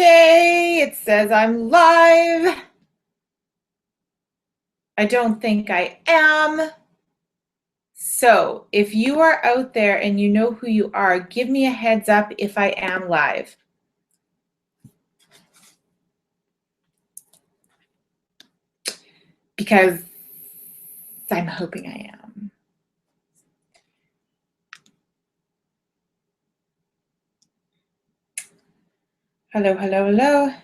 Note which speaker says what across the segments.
Speaker 1: Okay, it says I'm live. I don't think I am. So if you are out there and you know who you are, give me a heads up if I am live. Because I'm hoping I am. Hello, hello, hello.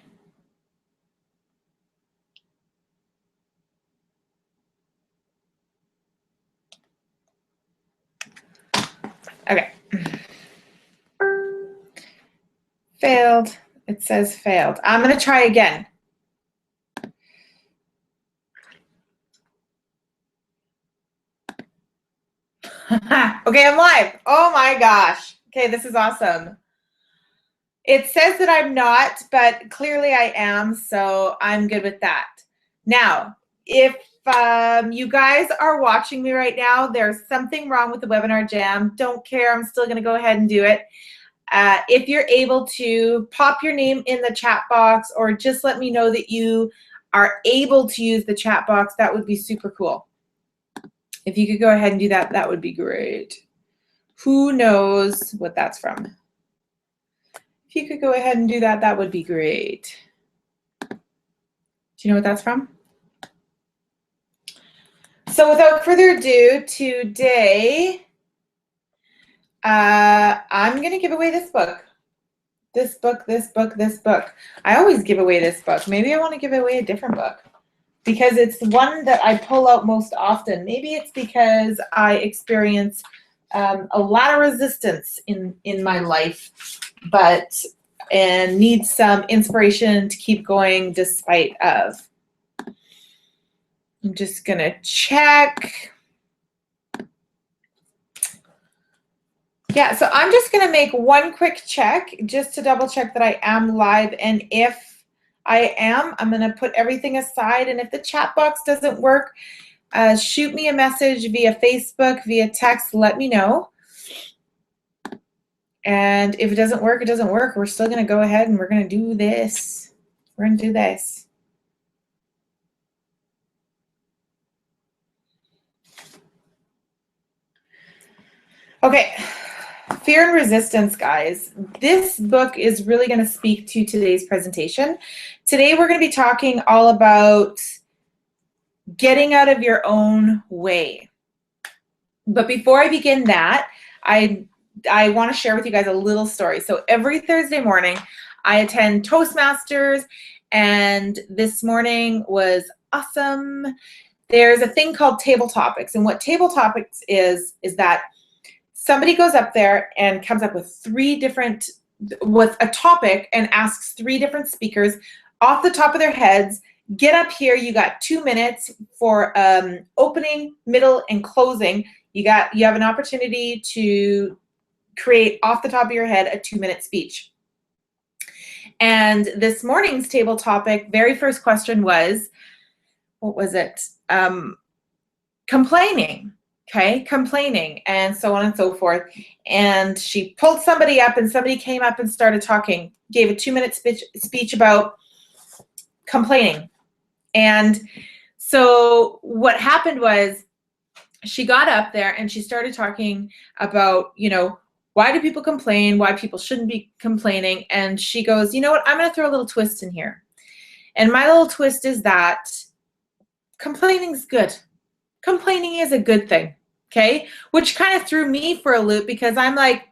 Speaker 1: Okay. Failed. It says failed. I'm going to try again. Okay, I'm live. Oh my gosh. Okay, this is awesome. It says that I'm not, but clearly I am, so I'm good with that. Now, if you guys are watching me right now, there's something wrong with the webinar jam. Don't care. I'm still going to go ahead and do it. If you're able to, pop your name in the chat box or just let me know that you are able to use the chat box. That would be super cool. If you could go ahead and do that, that would be great. Who knows what that's from? If you could go ahead and do that, that would be great. Do you know what that's from? So without further ado, today, I'm going to give away this book. This book. I always give away this book. Maybe I want to give away a different book because it's one that I pull out most often. Maybe it's because I experience a lot of resistance in my life, and need some inspiration to keep going despite of. I'm just gonna check. Yeah, so I'm just gonna make one quick check just to double check that I am live, and if I am, I'm gonna put everything aside, and if the chat box doesn't work, shoot me a message via Facebook, via text, let me know. And if it doesn't work, it doesn't work. We're still going to go ahead and we're going to do this. We're going to do this. Okay. Fear and resistance, guys. This book is really going to speak to today's presentation. Today, we're going to be talking all about getting out of your own way. But before I begin that, I want to share with you guys a little story. So every Thursday morning, I attend Toastmasters, and this morning was awesome. There's a thing called Table Topics, and what Table Topics is that somebody goes up there and comes up with with a topic and asks 3 different speakers off the top of their heads. Get up here. You got 2 minutes for opening, middle, and closing. You have an opportunity to create off the top of your head a 2-minute speech. And this morning's table topic, very first question was, what was it? Complaining, okay? Complaining, and so on and so forth. And she pulled somebody up, and somebody came up and started talking, gave a 2-minute speech about complaining. And so what happened was she got up there and she started talking about, why do people complain? Why people shouldn't be complaining? And she goes, you know what? I'm going to throw a little twist in here. And my little twist is that complaining's good. Complaining is a good thing, okay? Which kind of threw me for a loop because I'm like,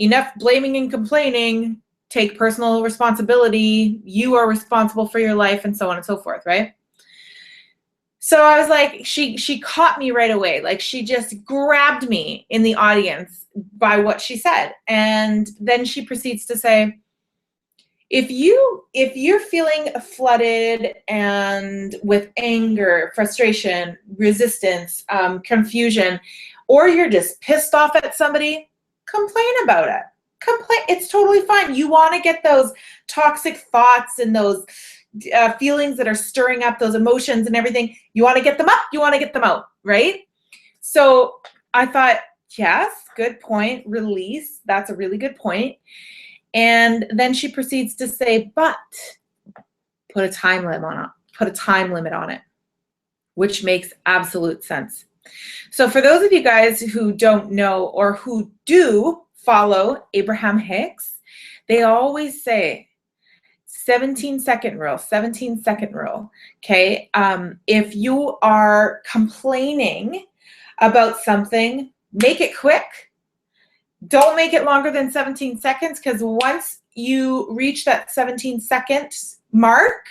Speaker 1: enough blaming and complaining. Take personal responsibility. You are responsible for your life, and so on and so forth, right? So I was like, she caught me right away. Like, she just grabbed me in the audience by what she said. And then she proceeds to say, if you're feeling flooded and with anger, frustration, resistance, confusion, or you're just pissed off at somebody, complain about it. Complain. It's totally fine. You want to get those toxic thoughts and those feelings that are stirring up, those emotions and everything. You want to get them up, you want to get them out, right? So I thought, yes, good point. Release. That's a really good point. And then she proceeds to say, but put a time limit on it, which makes absolute sense. So for those of you guys who don't know or who do follow Abraham Hicks, they always say 17-second rule, 17-second rule, okay? If you are complaining about something, make it quick. Don't make it longer than 17 seconds, because once you reach that 17-second mark,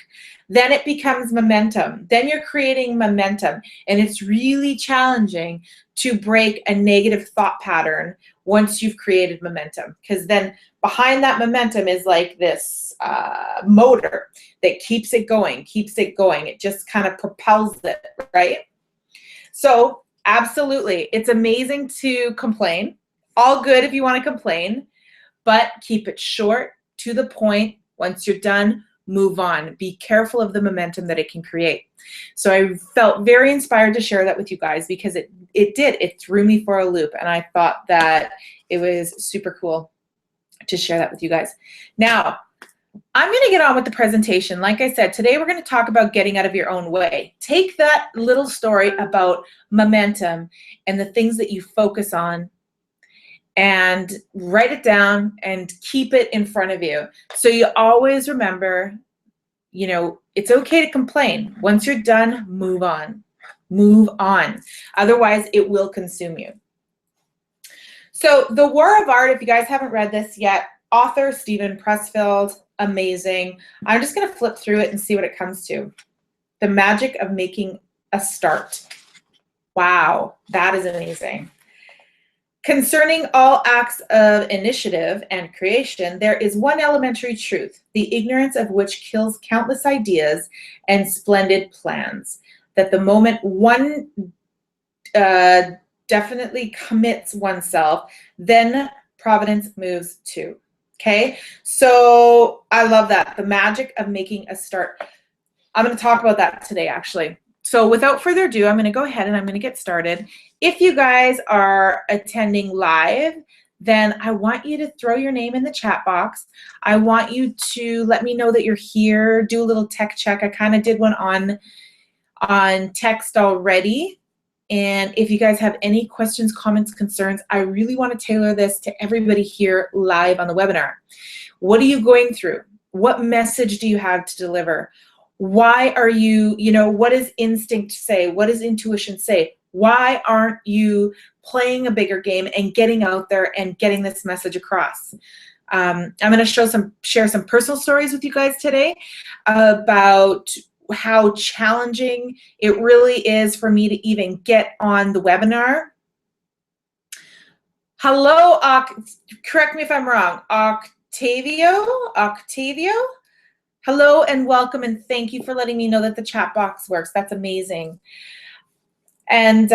Speaker 1: then it becomes momentum. Then you're creating momentum, and it's really challenging to break a negative thought pattern once you've created momentum, because then behind that momentum is like this motor that keeps it going, keeps it going. It just kind of propels it, right? So absolutely, it's amazing to complain. All good if you want to complain, but keep it short, to the point. Once you're done, move on. Be careful of the momentum that it can create. So I felt very inspired to share that with you guys, because it threw me for a loop, and I thought that it was super cool to share that with you guys. Now, I'm going to get on with the presentation. Like I said, today we're going to talk about getting out of your own way. Take that little story about momentum and the things that you focus on, and write it down and keep it in front of you. So you always remember, you know, it's okay to complain. Once you're done, move on. Move on. Otherwise, it will consume you. So The War of Art, if you guys haven't read this yet, author Steven Pressfield, amazing. I'm just going to flip through it and see what it comes to. The magic of making a start. Wow, that is amazing. Concerning all acts of initiative and creation, there is one elementary truth, the ignorance of which kills countless ideas and splendid plans, that the moment one definitely commits oneself, then providence moves too. Okay, so I love that, the magic of making a start. I'm going to talk about that today, actually. So without further ado, I'm going to go ahead and I'm going to get started. If you guys are attending live, then I want you to throw your name in the chat box. I want you to let me know that you're here. Do a little tech check. I kind of did one on text already. And if you guys have any questions, comments, concerns, I really want to tailor this to everybody here live on the webinar. What are you going through? What message do you have to deliver? Why are you, what does instinct say? What does intuition say? Why aren't you playing a bigger game and getting out there and getting this message across? I'm going to share some personal stories with you guys today about how challenging it really is for me to even get on the webinar. Hello, correct me if I'm wrong, Octavio? Hello and welcome, and thank you for letting me know that the chat box works. That's amazing. And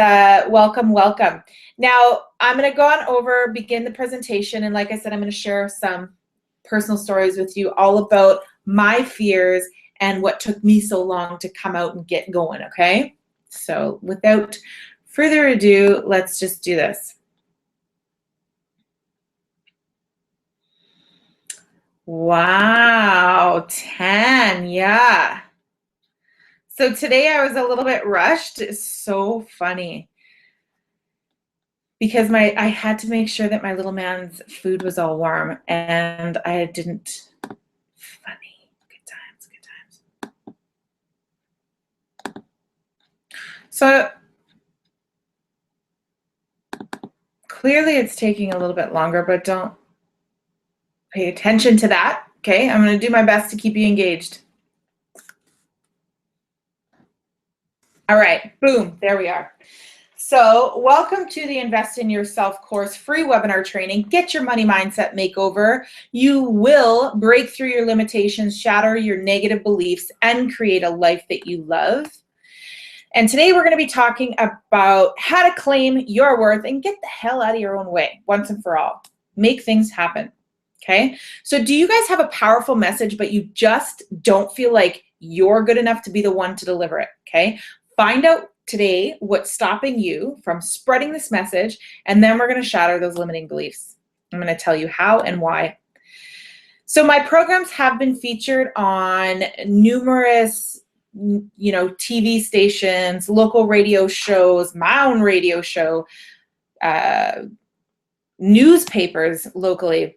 Speaker 1: welcome, welcome. Now, I'm going to go on over, begin the presentation, and like I said, I'm going to share some personal stories with you all about my fears and what took me so long to come out and get going, okay? So without further ado, let's just do this. Wow, Tanya. So today I was a little bit rushed. It's so funny because I had to make sure that my little man's food was all warm, and I didn't. Funny. Good times, good times. So clearly it's taking a little bit longer, but don't pay attention to that. Okay, I'm going to do my best to keep you engaged. All right, boom, there we are. So welcome to the Invest in Yourself course, free webinar training. Get your money mindset makeover. You will break through your limitations, shatter your negative beliefs, and create a life that you love. And today we're going to be talking about how to claim your worth and get the hell out of your own way once and for all. Make things happen. Okay, so do you guys have a powerful message, but you just don't feel like you're good enough to be the one to deliver it? Okay, find out today what's stopping you from spreading this message, and then we're going to shatter those limiting beliefs. I'm going to tell you how and why. So my programs have been featured on numerous, TV stations, local radio shows, my own radio show, newspapers locally.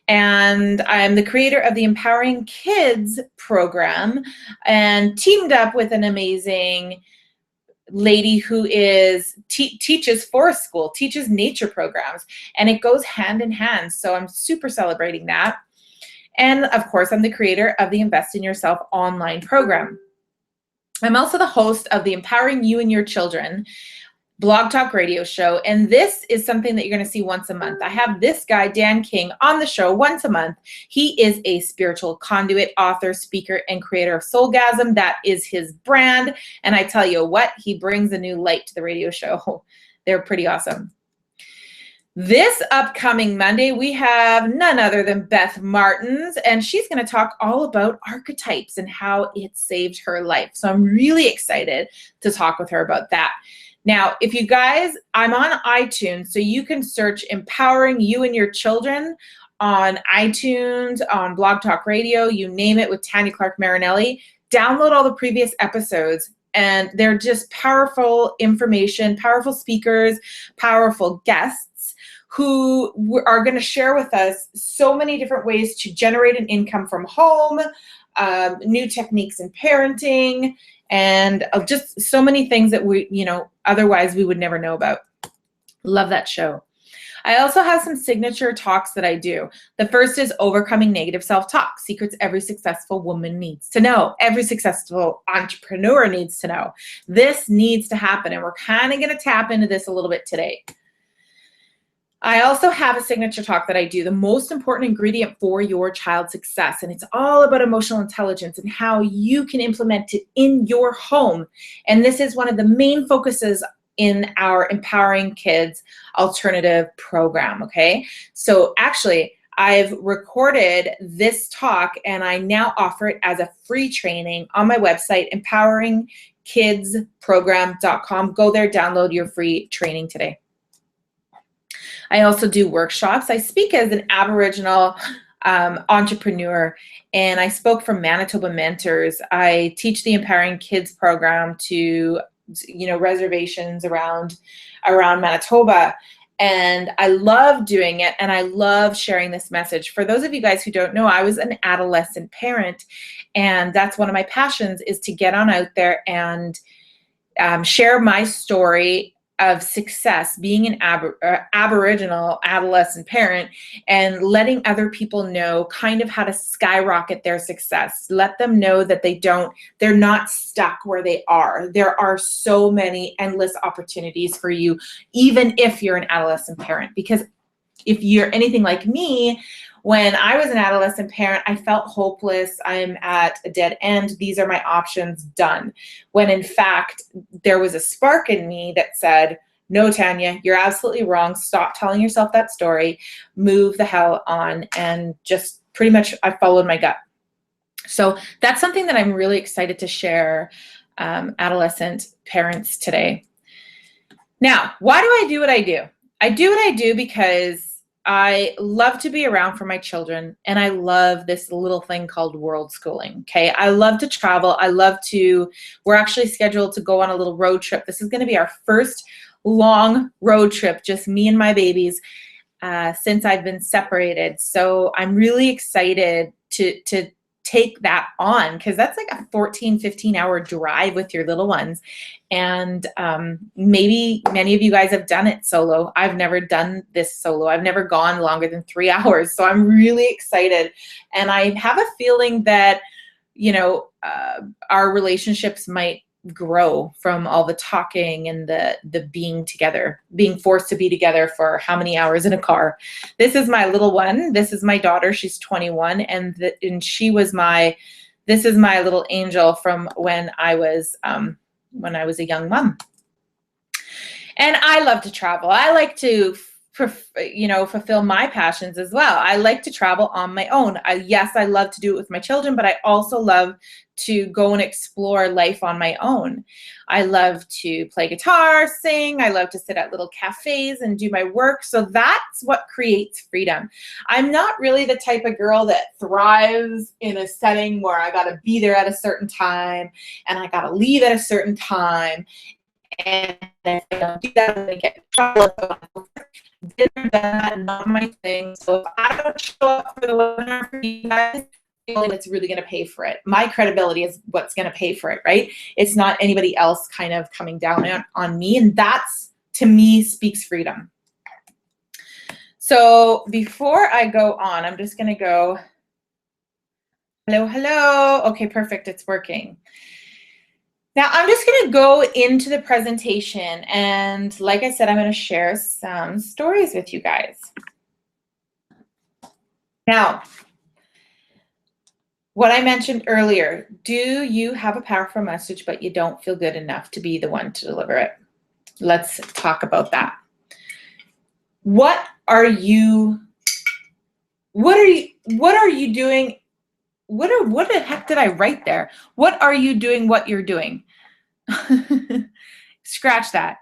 Speaker 1: And I'm the creator of the Empowering Kids program, and teamed up with an amazing lady who teaches forest school, teaches nature programs, and it goes hand in hand. So I'm super celebrating that. And of course, I'm the creator of the Invest in Yourself online program. I'm also the host of the Empowering You and Your Children blog talk radio show, and this is something that you're going to see once a month. I have this guy, Dan King, on the show once a month. He is a spiritual conduit, author, speaker, and creator of Soulgasm. That is his brand, and I tell you what, he brings a new light to the radio show. They're pretty awesome. This upcoming Monday, we have none other than Beth Martins, and she's going to talk all about archetypes and how it saved her life. So I'm really excited to talk with her about that. Now, if you guys, I'm on iTunes, so you can search Empowering You and Your Children on iTunes, on Blog Talk Radio, you name it, with Tanya Clarke Marinelli. Download all the previous episodes, and they're just powerful information, powerful speakers, powerful guests who are going to share with us so many different ways to generate an income from home, new techniques in parenting, and just so many things that otherwise we would never know about. Love that show. I also have some signature talks that I do. The first is Overcoming Negative Self-Talk, secrets every successful woman needs to know, every successful entrepreneur needs to know. This needs to happen, and we're kind of going to tap into this a little bit today. I also have a signature talk that I do, the most important ingredient for your child's success. And it's all about emotional intelligence and how you can implement it in your home. And this is one of the main focuses in our Empowering Kids alternative program, okay? So actually, I've recorded this talk and I now offer it as a free training on my website, empoweringkidsprogram.com. Go there, download your free training today. I also do workshops. I speak as an Aboriginal entrepreneur, and I spoke from Manitoba Mentors. I teach the Empowering Kids program to, reservations around Manitoba, and I love doing it, and I love sharing this message. For those of you guys who don't know, I was an adolescent parent, and that's one of my passions, is to get on out there and share my story of success, being an Aboriginal adolescent parent, and letting other people know kind of how to skyrocket their success. Let them know that they're not stuck where they are. There are so many endless opportunities for you, even if you're an adolescent parent. Because if you're anything like me, when I was an adolescent parent, I felt hopeless. I'm at a dead end. These are my options, done. When in fact, there was a spark in me that said, no, Tanya, you're absolutely wrong. Stop telling yourself that story. Move the hell on. And just pretty much I followed my gut. So that's something that I'm really excited to share adolescent parents today. Now, why do I do what I do? I do what I do because I love to be around for my children, and I love this little thing called world schooling, okay? I love to travel. We're actually scheduled to go on a little road trip. This is going to be our first long road trip, just me and my babies, since I've been separated. So I'm really excited to take that on, because that's like a 14, 15-hour drive with your little ones. And maybe many of you guys have done it solo. I've never done this solo. I've never gone longer than 3 hours. So I'm really excited. And I have a feeling that, our relationships might grow from all the talking and the being together, being forced to be together for how many hours in a car. This is my little one. This is my daughter. She's 21, and this is my little angel from when I was a young mom. And I love to travel. I like to fulfill my passions as well. I like to travel on my own. Yes, I love to do it with my children, but I also love to go and explore life on my own. I love to play guitar, sing. I love to sit at little cafes and do my work. So that's what creates freedom. I'm not really the type of girl that thrives in a setting where I got to be there at a certain time and I got to leave at a certain time. And if I don't do that, I'm going to get in trouble. Dinner, that, not my thing. So if I don't show up for the webinar for you guys, the only that's really going to pay for it. My credibility is what's going to pay for it, right? It's not anybody else kind of coming down on me. And that's, to me, speaks freedom. So before I go on, I'm just going to go, hello, hello. Okay, perfect. It's working. Now I'm just going to go into the presentation, and like I said, I'm going to share some stories with you guys. Now, what I mentioned earlier, do you have a powerful message but you don't feel good enough to be the one to deliver it? Let's talk about that. What are you doing? What the heck did I write there? What are you doing what you're doing? Scratch that.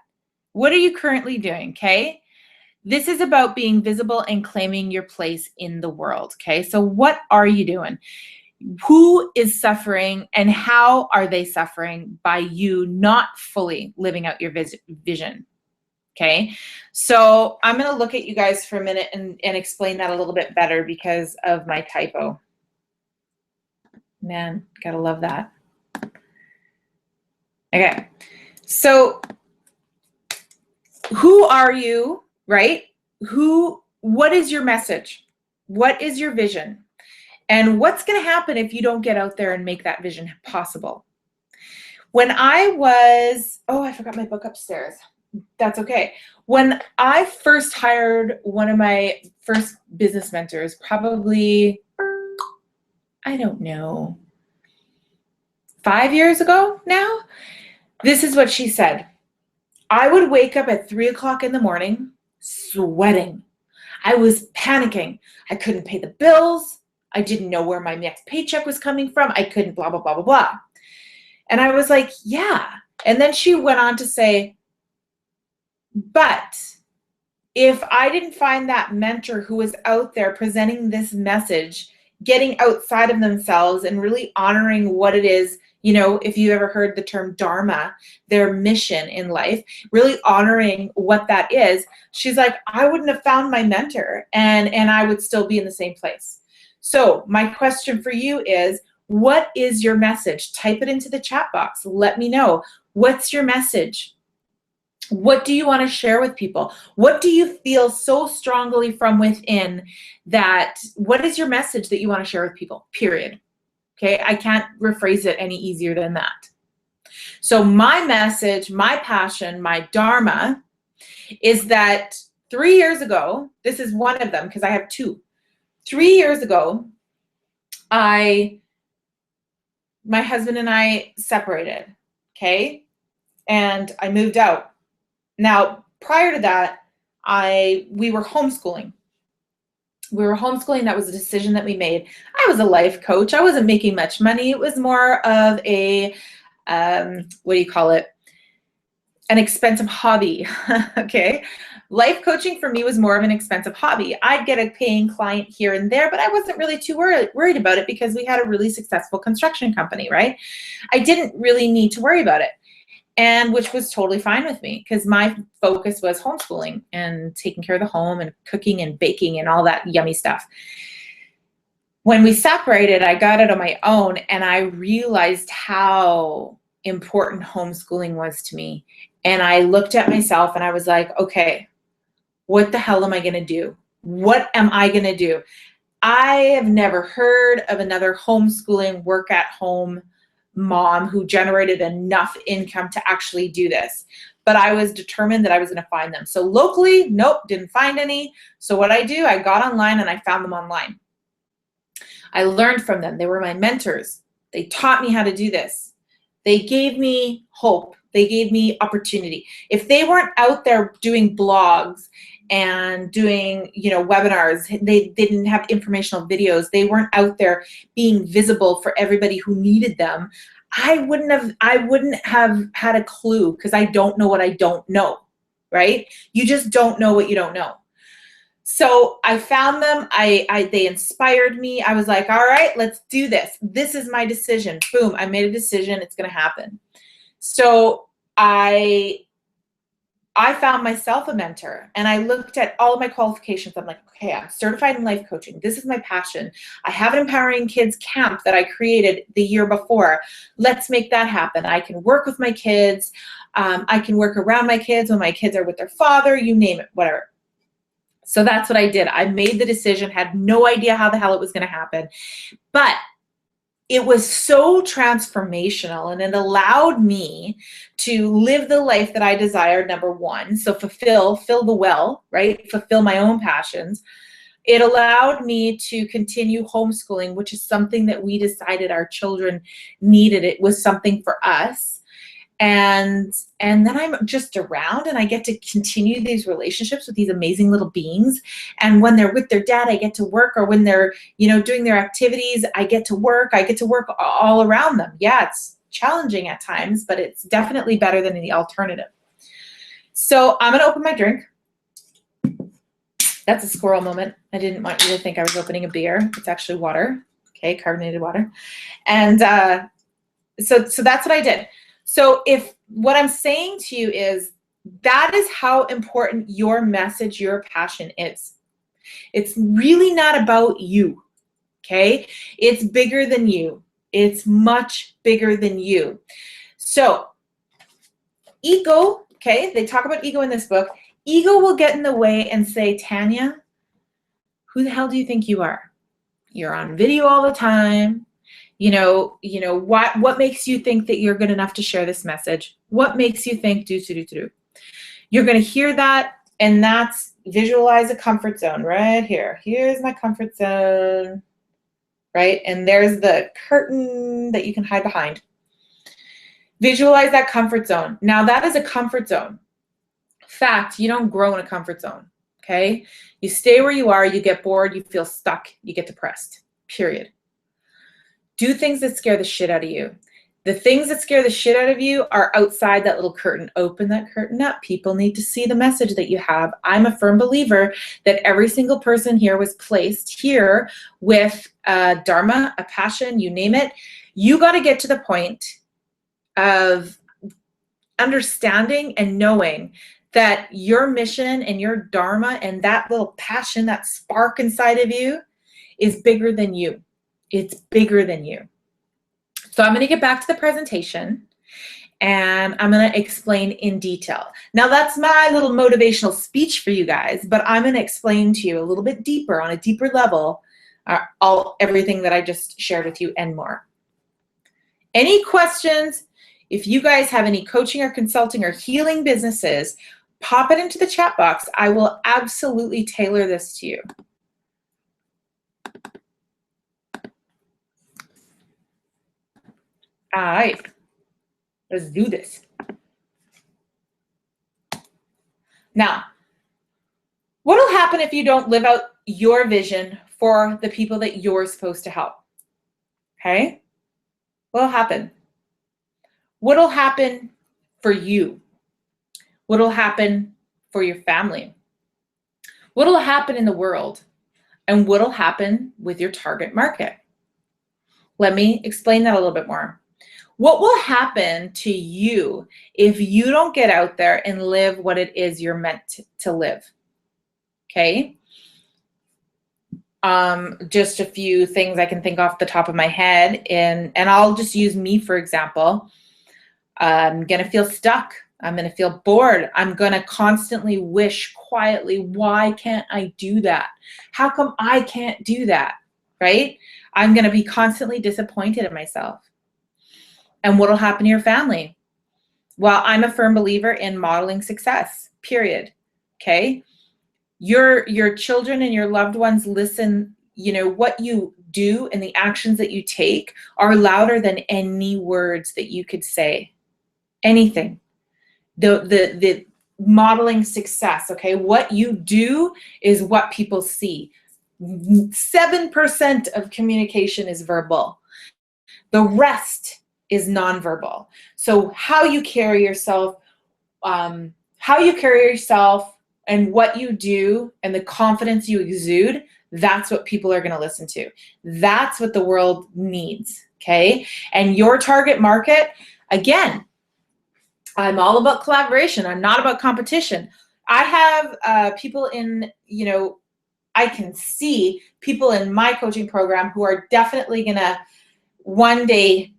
Speaker 1: What are you currently doing? Okay. This is about being visible and claiming your place in the world. Okay. So what are you doing? Who is suffering and how are they suffering by you not fully living out your vision? Okay. So I'm going to look at you guys for a minute and explain that a little bit better because of my typo. Man, gotta love that. Okay, so who are you, right? What is your message? What is your vision? And what's gonna happen if you don't get out there and make that vision possible? When I was, oh, I forgot my book upstairs. That's okay. When I first hired one of my first business mentors, probably, I don't know, 5 years ago now, this is what she said. I would wake up at 3 o'clock in the morning sweating. I was panicking. I couldn't pay the bills. I didn't know where my next paycheck was coming from. I couldn't blah, blah, blah, blah, blah. And I was like, yeah. And then she went on to say, but if I didn't find that mentor who was out there presenting this message, getting outside of themselves and really honoring what it is, you know, if you ever heard the term dharma, their mission in life, really honoring what that is, she's like, I wouldn't have found my mentor and I would still be in the same place. So my question for you is, what is your message? Type it into the chat box. Let me know. What's your message? What do you want to share with people? What do you feel so strongly from within that, what is your message that you want to share with people, period? Okay, I can't rephrase it any easier than that. So my message, my passion, my dharma is that 3 years ago, this is one of them because I have two. 3 years ago, my husband and I separated, okay? And I moved out. Now, prior to that, we were homeschooling. That was a decision that we made. I was a life coach. I wasn't making much money. It was more of a, what do you call it? An expensive hobby, okay? Life coaching for me was more of an expensive hobby. I'd get a paying client here and there, but I wasn't really too worried about it because we had a really successful construction company, right? I didn't really need to worry about it. And which was totally fine with me because my focus was homeschooling and taking care of the home and cooking and baking and all that yummy stuff. When we separated, I got it on my own and I realized how important homeschooling was to me. And I looked at myself and I was like, okay, what the hell am I going to do? What am I going to do? I have never heard of another homeschooling, work at home mom who generated enough income to actually do this. But I was determined that I was going to find them. So locally, nope, didn't find any. So what I do, I got online and I found them online. I learned from them. They were my mentors. They taught me how to do this. They gave me hope. They gave me opportunity. If they weren't out there doing blogs and doing, you know, webinars. They didn't have informational videos. They weren't out there being visible for everybody who needed them. I wouldn't have had a clue, because I don't know what I don't know, right? You just don't know what you don't know. So I found them. They inspired me. I was like, all right, let's do this. This is my decision. Boom, I made a decision. It's going to happen. So I found myself a mentor, and I looked at all of my qualifications. I'm like, okay, I'm certified in life coaching. This is my passion. I have an Empowering Kids camp that I created the year before. Let's make that happen. I can work with my kids. I can work around my kids when my kids are with their father, you name it, whatever. So that's what I did. I made the decision, had no idea how the hell it was going to happen, but it was so transformational, and it allowed me to live the life that I desired, number one. So fill the well, right? Fulfill my own passions. It allowed me to continue homeschooling, which is something that we decided our children needed. It was something for us. And then I'm just around, and I get to continue these relationships with these amazing little beings. And when they're with their dad, I get to work, or when they're, you know, doing their activities, I get to work all around them. Yeah, it's challenging at times, but it's definitely better than the alternative. So I'm going to open my drink. That's a squirrel moment. I didn't want you to think I was opening a beer. It's actually water. Okay, carbonated water. And so that's what I did. So if what I'm saying to you is, that is how important your message, your passion is. It's really not about you, okay? It's bigger than you. It's much bigger than you. So ego, okay, they talk about ego in this book. Ego will get in the way and say, Tanya, who the hell do you think you are? You're on video all the time. You know, what makes you think that you're good enough to share this message? What makes you think do? You're going to hear that, and that's visualize a comfort zone right here. Here's my comfort zone, right? And there's the curtain that you can hide behind. Visualize that comfort zone. Now that is a comfort zone. Fact, you don't grow in a comfort zone, okay? You stay where you are, you get bored, you feel stuck, you get depressed, period. Do things that scare the shit out of you. The things that scare the shit out of you are outside that little curtain. Open that curtain up. People need to see the message that you have. I'm a firm believer that every single person here was placed here with a dharma, a passion, you name it. You got to get to the point of understanding and knowing that your mission and your dharma and that little passion, that spark inside of you is bigger than you. It's bigger than you. So I'm going to get back to the presentation, and I'm going to explain in detail. Now that's my little motivational speech for you guys, but I'm going to explain to you a little bit deeper, on a deeper level, everything that I just shared with you and more. Any questions? If you guys have any coaching or consulting or healing businesses, pop it into the chat box. I will absolutely tailor this to you. All right, let's do this. Now, what will happen if you don't live out your vision for the people that you're supposed to help? Okay? What will happen? What will happen for you? What will happen for your family? What will happen in the world? And what will happen with your target market? Let me explain that a little bit more. What will happen to you if you don't get out there and live what it is you're meant to live? Okay. Just a few things I can think off the top of my head, and I'll just use me for example. I'm gonna feel stuck. I'm gonna feel bored. I'm gonna constantly wish quietly, why can't I do that? How come I can't do that? Right? I'm gonna be constantly disappointed in myself. And what will happen to your family? Well, I'm a firm believer in modeling success, period. Okay? Your children and your loved ones listen, you know, what you do and the actions that you take are louder than any words that you could say. Anything. The modeling success, okay? What you do is what people see. 7% of communication is verbal. The rest is nonverbal. So how you carry yourself, and what you do and the confidence you exude, that's what people are going to listen to. That's what the world needs, okay? And your target market, again, I'm all about collaboration. I'm not about competition. I have people in, I can see people in my coaching program who are definitely going to one day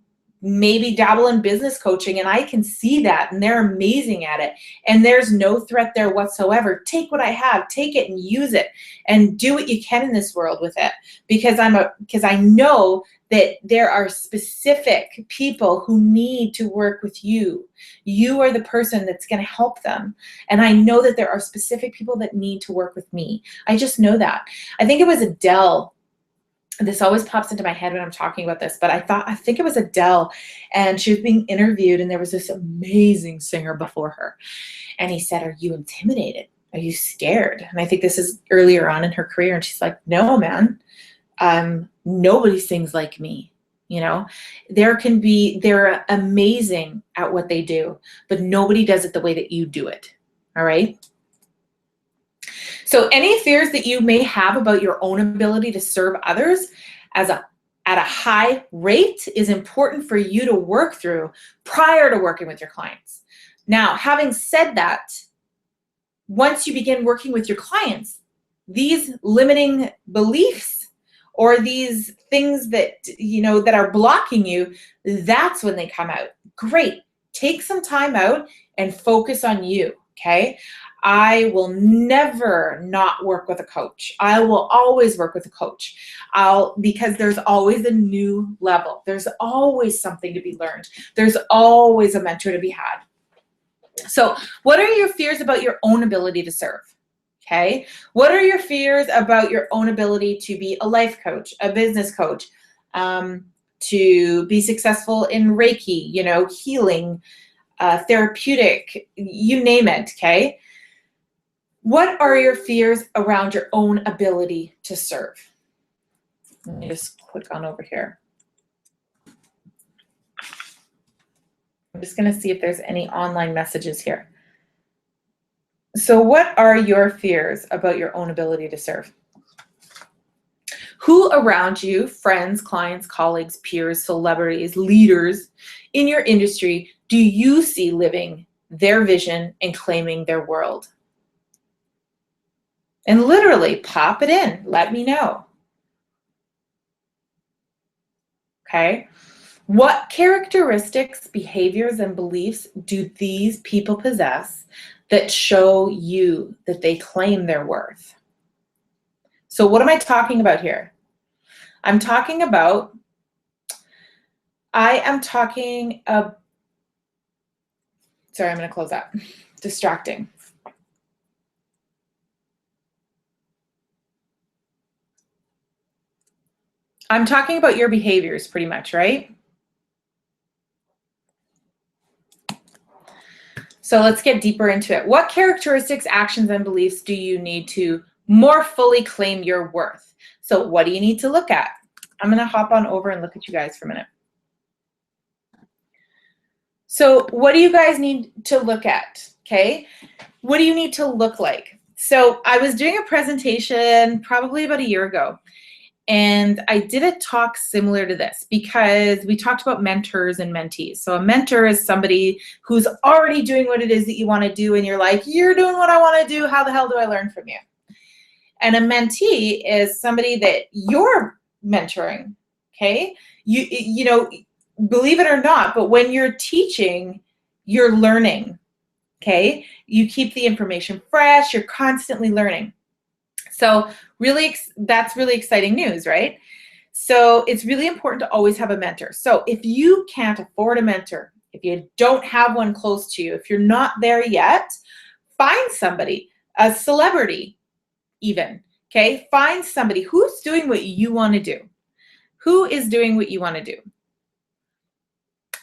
Speaker 1: maybe dabble in business coaching, and I can see that, and they're amazing at it, and there's no threat there whatsoever. Take what I have, take it and use it, and do what you can in this world with it, because I know that there are specific people who need to work with you. You are the person that's going to help them, and I know that there are specific people that need to work with me. I just know that. I think it was Adele. This always pops into my head when I'm talking about this, but I think it was Adele, and she was being interviewed, and there was this amazing singer before her, and he said, "Are you intimidated? Are you scared?" And I think this is earlier on in her career, and she's like, "No, man, nobody sings like me." They're amazing at what they do, but nobody does it the way that you do it. All right. So any fears that you may have about your own ability to serve others at a high rate is important for you to work through prior to working with your clients. Now, having said that, once you begin working with your clients, these limiting beliefs or these things that are blocking you, that's when they come out. Great. Take some time out and focus on you, okay? I will never not work with a coach. I will always work with a coach because there's always a new level. There's always something to be learned. There's always a mentor to be had. So what are your fears about your own ability to serve? Okay. What are your fears about your own ability to be a life coach, a business coach, to be successful in Reiki, healing, therapeutic, you name it, okay? What are your fears around your own ability to serve? Let me just click on over here. I'm just going to see if there's any online messages here. So what are your fears about your own ability to serve? Who around you, friends, clients, colleagues, peers, celebrities, leaders in your industry, do you see living their vision and claiming their world? And literally pop it in. Let me know. Okay. What characteristics, behaviors, and beliefs do these people possess that show you that they claim their worth? So what am I talking about here? I'm talking about, sorry, I'm going to close that. Distracting. I'm talking about your behaviors pretty much, right? So let's get deeper into it. What characteristics, actions, and beliefs do you need to more fully claim your worth? So what do you need to look at? I'm going to hop on over and look at you guys for a minute. So what do you guys need to look at? Okay. What do you need to look like? So I was doing a presentation probably about a year ago, and I did a talk similar to this because we talked about mentors and mentees. So a mentor is somebody who's already doing what it is that you want to do, and you're like, you're doing what I want to do. How the hell do I learn from you? And a mentee is somebody that you're mentoring, okay? You know, believe it or not, but when you're teaching, you're learning, okay? You keep the information fresh. You're constantly learning. So really, that's really exciting news, right? So it's really important to always have a mentor. So if you can't afford a mentor, if you don't have one close to you, if you're not there yet, find somebody, a celebrity even, okay? Find somebody who's doing what you want to do. Who is doing what you want to do?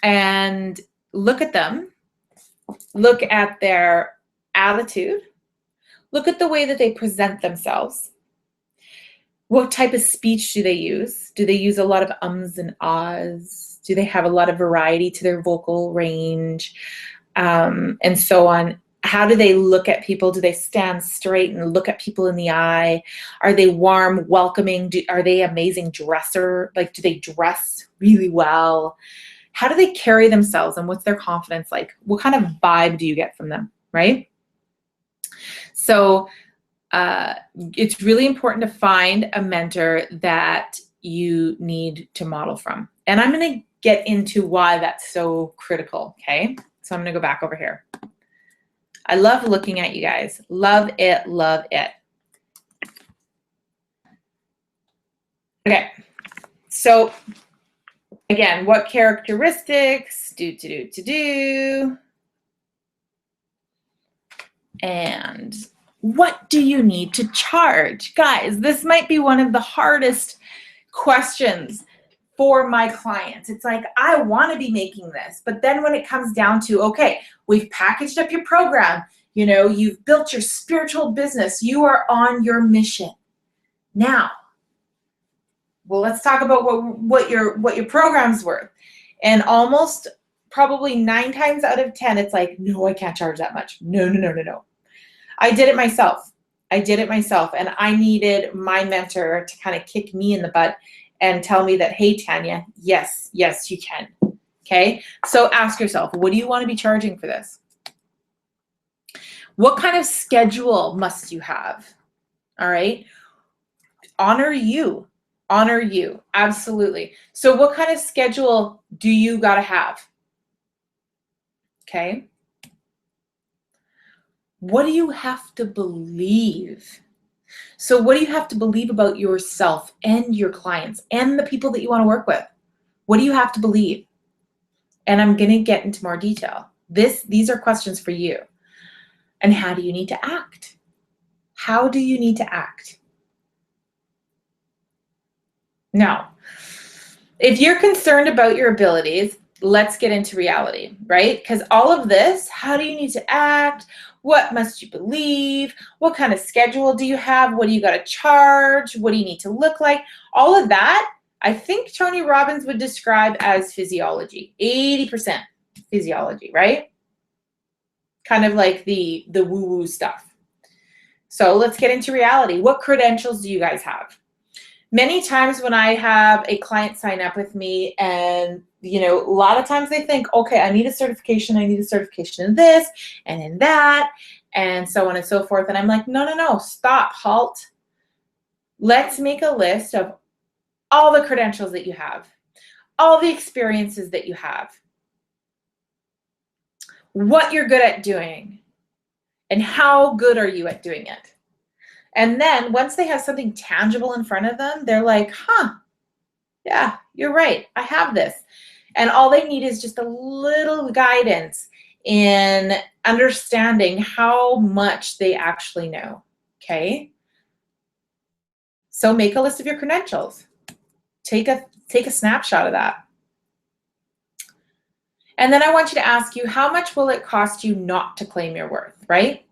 Speaker 1: And look at them. Look at their attitude. Look at the way that they present themselves. What type of speech do they use? Do they use a lot of ums and ahs? Do they have a lot of variety to their vocal range? And so on. How do they look at people? Do they stand straight and look at people in the eye? Are they warm, welcoming? Are they amazing dresser? Like, do they dress really well? How do they carry themselves, and what's their confidence like? What kind of vibe do you get from them, right? So it's really important to find a mentor that you need to model from. And I'm going to get into why that's so critical, okay? So I'm going to go back over here. I love looking at you guys. Love it, love it. Okay, so again, what characteristics? And what do you need to charge? Guys, this might be one of the hardest questions for my clients. It's like, I want to be making this, but then when it comes down to, okay, we've packaged up your program, you know, you've built your spiritual business, you are on your mission. Now, well, let's talk about what your program's worth. And almost probably 9 times out of 10, it's like, no, I can't charge that much. No. I did it myself. And I needed my mentor to kind of kick me in the butt and tell me that, hey, Tanya, yes, you can. Okay? So ask yourself, what do you want to be charging for this? What kind of schedule must you have? All right? Honor you. Absolutely. So what kind of schedule do you got to have? Okay? What do you have to believe? So what do you have to believe about yourself and your clients and the people that you want to work with? What do you have to believe? And I'm going to get into more detail. These are questions for you. And how do you need to act? How do you need to act? Now, if you're concerned about your abilities, let's get into reality, right? Because all of this, how do you need to act? What must you believe? What kind of schedule do you have? What do you got to charge? What do you need to look like? All of that, I think Tony Robbins would describe as physiology. 80% physiology, right? Kind of like the woo-woo stuff. So let's get into reality. What credentials do you guys have? Many times when I have a client sign up with me, and you know, a lot of times they think, okay, I need a certification in this and in that, and so on and so forth. And I'm like, no, stop, halt. Let's make a list of all the credentials that you have, all the experiences that you have, what you're good at doing, and how good are you at doing it. And then once they have something tangible in front of them, they're like, yeah, you're right, I have this. And all they need is just a little guidance in understanding how much they actually know, okay? So make a list of your credentials. Take a snapshot of that. And then I want you to ask you, how much will it cost you not to claim your worth, right?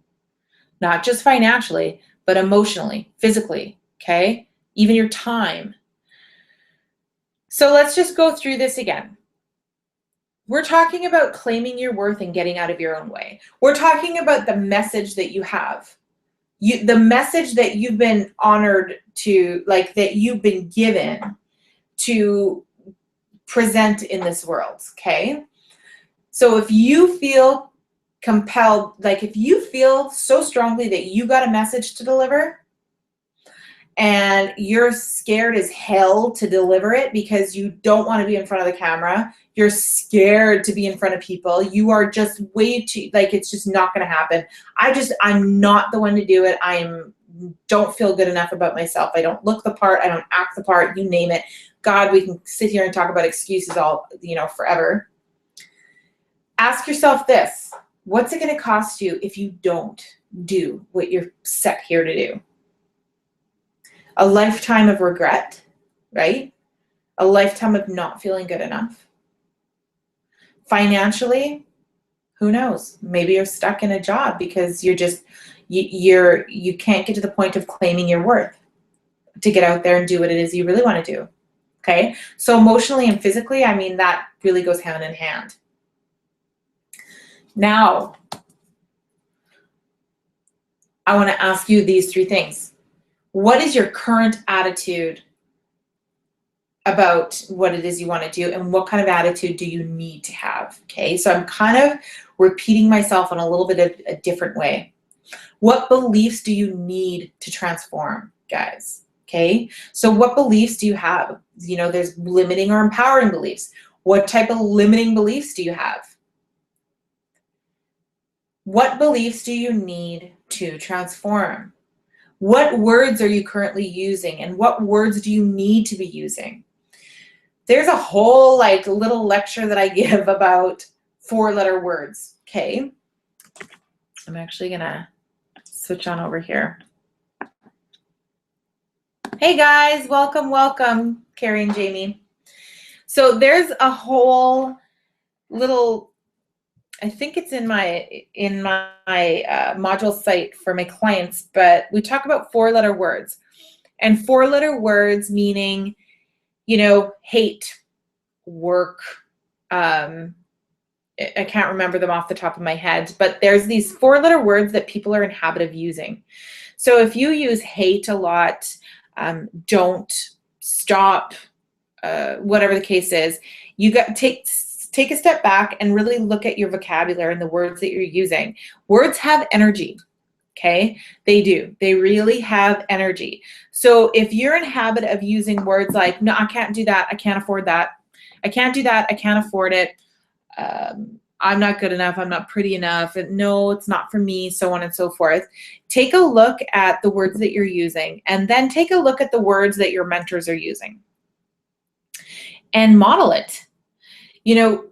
Speaker 1: Not just financially, but emotionally, physically, okay? Even your time. So let's just go through this again. We're talking about claiming your worth and getting out of your own way. We're talking about the message that you have. The message that you've been honored to, like that you've been given to present in this world, okay? So if you feel compelled, like if you feel so strongly that you got a message to deliver and you're scared as hell to deliver it because you don't want to be in front of the camera, you're scared to be in front of people, you are just way too, like it's just not going to happen. I'm not the one to do it. Don't feel good enough about myself. I don't look the part. I don't act the part, you name it. God, we can sit here and talk about excuses all, forever. Ask yourself this. What's it going to cost you if you don't do what you're set here to do? A lifetime of regret, right? A lifetime of not feeling good enough. Financially, Who knows? Maybe you're stuck in a job because you can't get to the point of claiming your worth to get out there and do what it is you really want to do. Okay? So emotionally and physically, I mean, that really goes hand in hand. Now, I want to ask you these 3 things. What is your current attitude about what it is you want to do, and what kind of attitude do you need to have? Okay, so I'm kind of repeating myself in a little bit of a different way. What beliefs do you need to transform, guys? Okay, so what beliefs do you have? You know, there's limiting or empowering beliefs. What type of limiting beliefs do you have? What beliefs do you need to transform? What words are you currently using, and what words do you need to be using? There's a whole little lecture that I give about 4-letter words, okay? I'm actually gonna switch on over here. Hey guys, welcome, Carrie and Jamie. So there's a whole little, I think it's in my module site for my clients, but we talk about 4-letter words. And 4-letter words meaning, you know, hate, work, I can't remember them off the top of my head, but there's these 4-letter words that people are in habit of using. So if you use hate a lot, don't, stop, whatever the case is, you got to take a step back and really look at your vocabulary and the words that you're using. Words have energy. Okay, they do. They really have energy. So if you're in habit of using words like, no, I can't do that, I can't afford that, I can't do that, I can't afford it, I'm not good enough, I'm not pretty enough, and no, it's not for me, so on and so forth. Take a look at the words that you're using, and then take a look at the words that your mentors are using and model it. You know,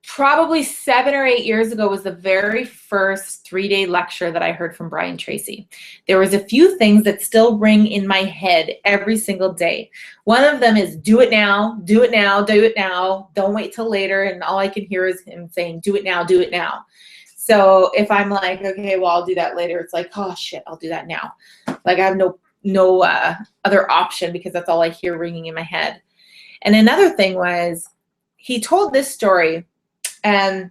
Speaker 1: probably 7 or 8 years ago was the very first 3-day lecture that I heard from Brian Tracy. There was a few things that still ring in my head every single day. One of them is do it now, do it now, do it now. Don't wait till later. And all I can hear is him saying, do it now, do it now. So if I'm like, okay, well, I'll do that later. It's like, oh shit, I'll do that now. Like I have no other option because that's all I hear ringing in my head. And another thing was he told this story. And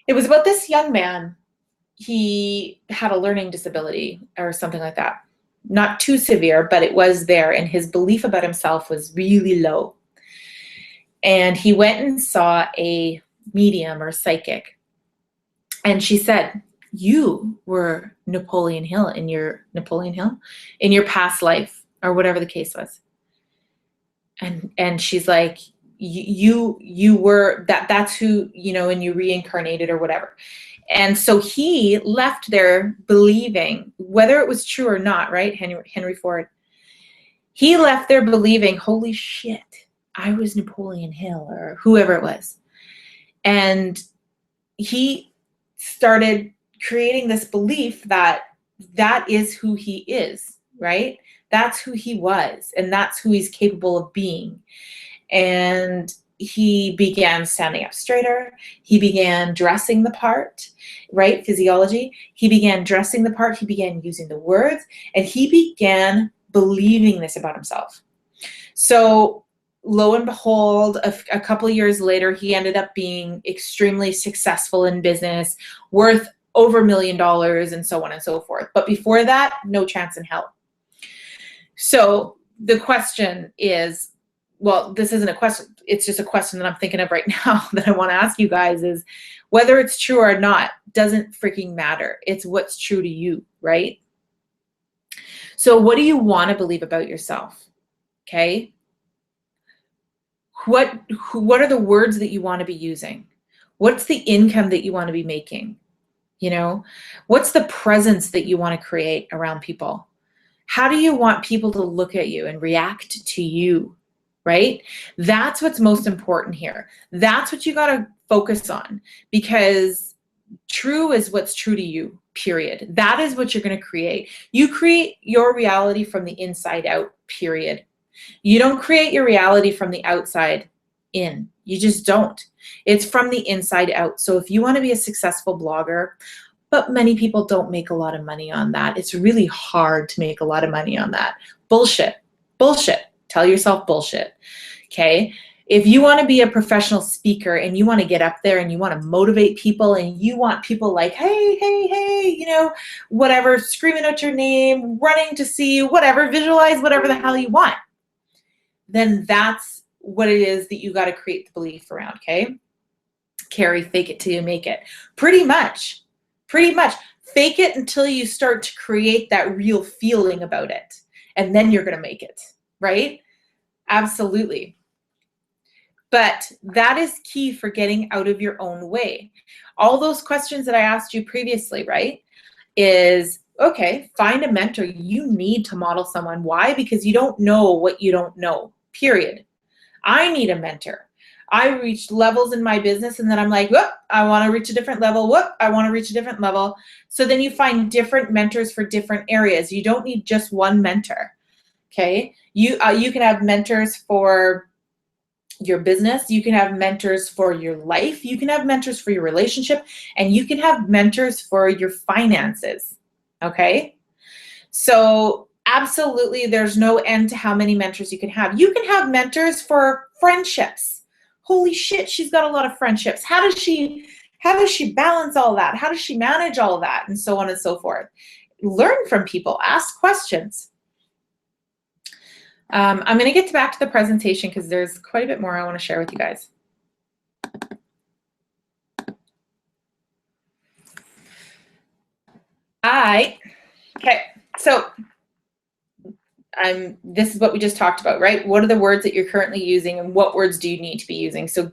Speaker 1: it was about this young man. He had a learning disability or something like that. Not too severe, but it was there. And his belief about himself was really low. And he went and saw a medium or psychic. And she said, you were Napoleon Hill in your past life, or whatever the case was. And she's like, you were that's who, you know, and you reincarnated or whatever. And so he left there believing, whether it was true or not, right? Henry Ford. He left there believing, holy shit, I was Napoleon Hill or whoever it was. And he started creating this belief that that is who he is, right? That's who he was, and that's who he's capable of being. And he began standing up straighter. He began dressing the part, right? Physiology. He began dressing the part. He began using the words, and he began believing this about himself. So lo and behold, a couple of years later, he ended up being extremely successful in business, worth over $1 million and so on and so forth. But before that, no chance in hell. So the question is, well, this isn't a question, it's just a question that I'm thinking of right now that I want to ask you guys is, whether it's true or not doesn't freaking matter. It's what's true to you, right? So what do you want to believe about yourself? Okay? What are the words that you want to be using? What's the income that you want to be making? You know, what's the presence that you want to create around people? How do you want people to look at you and react to you? Right? That's what's most important here. That's what you got to focus on, because true is what's true to you, period. That is what you're going to create. You create your reality from the inside out, period. You don't create your reality from the outside. in. You just don't. It's from the inside out. So if you want to be a successful blogger, but many people don't make a lot of money on that. It's really hard to make a lot of money on that. Bullshit. Bullshit. Tell yourself bullshit. Okay? If you want to be a professional speaker and you want to get up there and you want to motivate people and you want people like, hey, hey, hey, you know, whatever, screaming out your name, running to see you, whatever, visualize whatever the hell you want, then that's what it is that you got to create the belief around, okay? Carrie, fake it till you make it. Pretty much. Pretty much. Fake it until you start to create that real feeling about it. And then you're going to make it, right? Absolutely. But that is key for getting out of your own way. All those questions that I asked you previously, right, is, okay, find a mentor. You need to model someone. Why? Because you don't know what you don't know, period. I need a mentor. I reached levels in my business and then I'm like, whoop, I want to reach a different level. Whoop, I want to reach a different level. So then you find different mentors for different areas. You don't need just one mentor, okay? You can have mentors for your business, you can have mentors for your life, you can have mentors for your relationship, and you can have mentors for your finances, okay? So absolutely, there's no end to how many mentors you can have. You can have mentors for friendships. Holy shit, she's got a lot of friendships. How does she balance all that? How does she manage all that? And so on and so forth. Learn from people, ask questions. I'm going to get back to the presentation because there's quite a bit more I want to share with you guys. Okay, so this is what we just talked about, right? What are the words that you're currently using and what words do you need to be using? So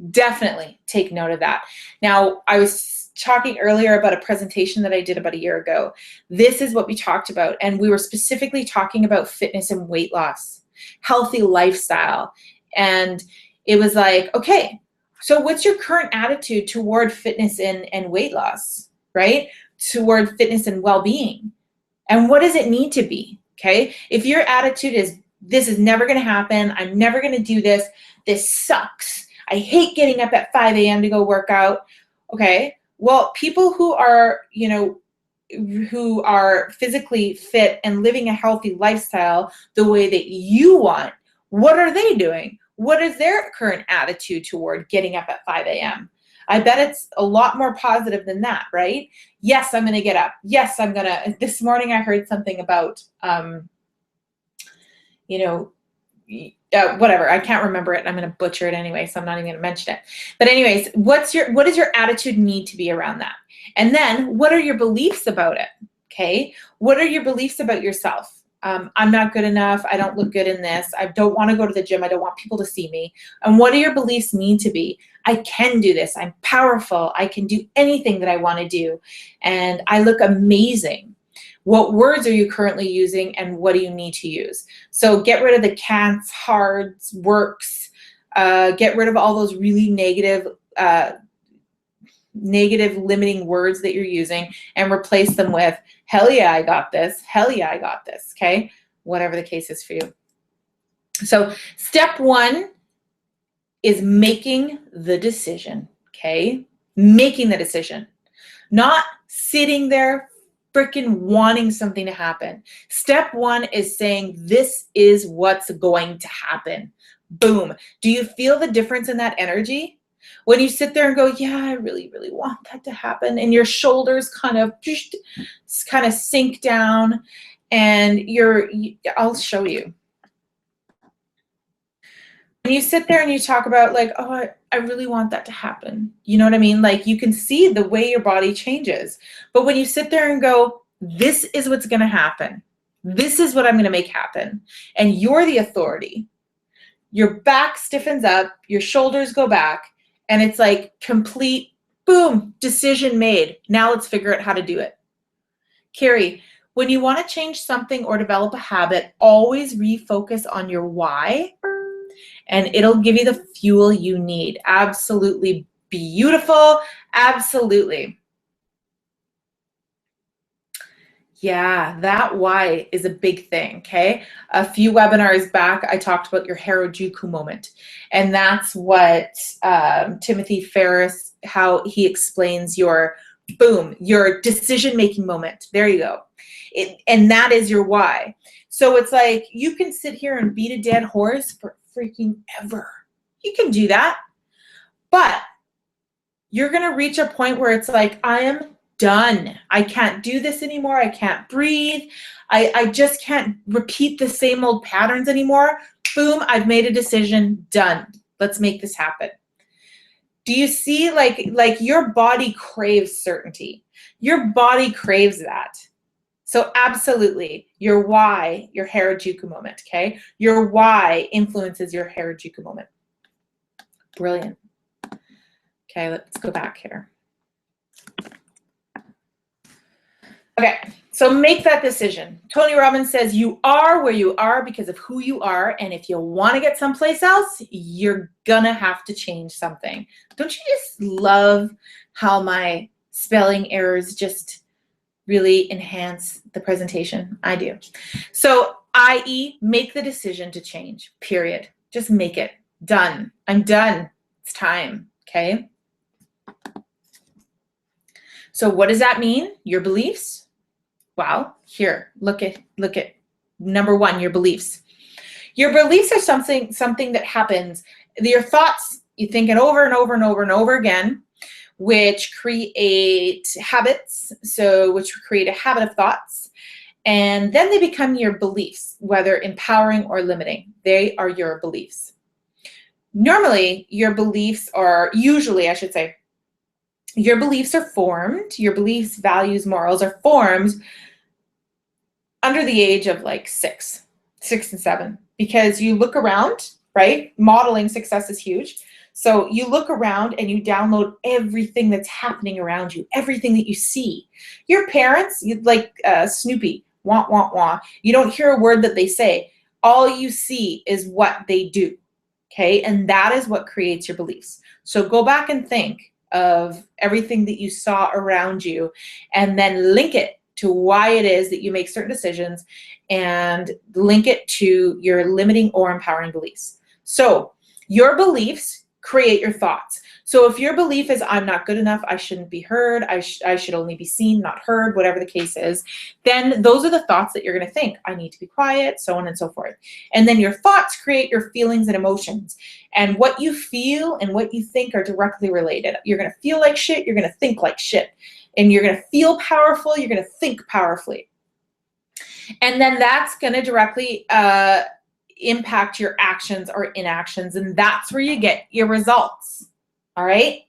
Speaker 1: definitely take note of that. Now, I was talking earlier about a presentation that I did about a year ago. This is what we talked about, and we were specifically talking about fitness and weight loss, healthy lifestyle. And it was like, okay, so what's your current attitude toward fitness and weight loss, right? Toward fitness and well-being. And what does it need to be, okay? If your attitude is, this is never gonna happen, I'm never gonna do this, this sucks, I hate getting up at 5 a.m. to go work out, okay? Well, people who are, you know, who are physically fit and living a healthy lifestyle the way that you want, what are they doing? What is their current attitude toward getting up at 5 a.m.? I bet it's a lot more positive than that, right? Yes, I'm going to get up. Yes, I'm going to. This morning I heard something about, you know, whatever. I can't remember it. I'm going to butcher it anyway, so I'm not even going to mention it. But anyways, what does your attitude need to be around that? And then what are your beliefs about it? Okay. What are your beliefs about yourself? I'm not good enough. I don't look good in this. I don't want to go to the gym. I don't want people to see me. And what do your beliefs need to be? I can do this. I'm powerful. I can do anything that I want to do. And I look amazing. What words are you currently using and what do you need to use? So get rid of the can'ts, hards, works. Get rid of all those really negative limiting words that you're using and replace them with, hell yeah, I got this. Hell yeah, I got this. Okay. Whatever the case is for you. So step one is making the decision. Okay. Making the decision, not sitting there freaking wanting something to happen. Step one is saying, this is what's going to happen. Boom. Do you feel the difference in that energy? When you sit there and go, yeah, I really, really want that to happen, and your shoulders kind of sink down, and I'll show you. When you sit there and you talk about like, oh, I really want that to happen. You know what I mean? Like you can see the way your body changes. But when you sit there and go, this is what's going to happen. This is what I'm going to make happen. And you're the authority. Your back stiffens up, your shoulders go back, and it's like complete, boom, decision made. Now let's figure out how to do it. Carrie, when you want to change something or develop a habit, always refocus on your why, and it'll give you the fuel you need. Absolutely beautiful. Absolutely. Yeah, that why is a big thing, okay? A few webinars back, I talked about your Harajuku moment. And that's what Timothy Ferriss, how he explains your boom, your decision-making moment. There you go. And that is your why. So it's like you can sit here and beat a dead horse for freaking ever. You can do that. But you're going to reach a point where it's like, I am done. I can't do this anymore. I can't breathe. I just can't repeat the same old patterns anymore. Boom, I've made a decision. Done. Let's make this happen. Do you see, like your body craves certainty. Your body craves that. So absolutely, your why, your Harajuku moment, okay? Your why influences your Harajuku moment. Brilliant. Okay, let's go back here. Okay, so make that decision. Tony Robbins says you are where you are because of who you are, and if you want to get someplace else, you're gonna have to change something. Don't you just love how my spelling errors just really enhance the presentation? I do. So, i.e., make the decision to change, period. Just make it. Done. I'm done. It's time, okay? So what does that mean? Your beliefs? Well, here, look at number one, your beliefs. Your beliefs are something that happens. Your thoughts, you think it over and over and over and over again, which create habits, which create a habit of thoughts, and then they become your beliefs, whether empowering or limiting. They are your beliefs. Normally, your beliefs are, usually I should say, your beliefs are formed, your beliefs, values, morals are formed under the age of like 6 and 7, because you look around, right? Modeling success is huge. So you look around and you download everything that's happening around you, everything that you see. Your parents, like Snoopy, wah, wah, wah. You don't hear a word that they say. All you see is what they do, okay? And that is what creates your beliefs. So go back and think of everything that you saw around you and then link it to why it is that you make certain decisions and link it to your limiting or empowering beliefs. So your beliefs create your thoughts. So if your belief is, I'm not good enough, I shouldn't be heard, I should only be seen, not heard, whatever the case is, then those are the thoughts that you're going to think. I need to be quiet, so on and so forth. And then your thoughts create your feelings and emotions. And what you feel and what you think are directly related. You're going to feel like shit, you're going to think like shit. And you're going to feel powerful, you're going to think powerfully. And then that's going to directly impact your actions or inactions, and that's where you get your results. All right?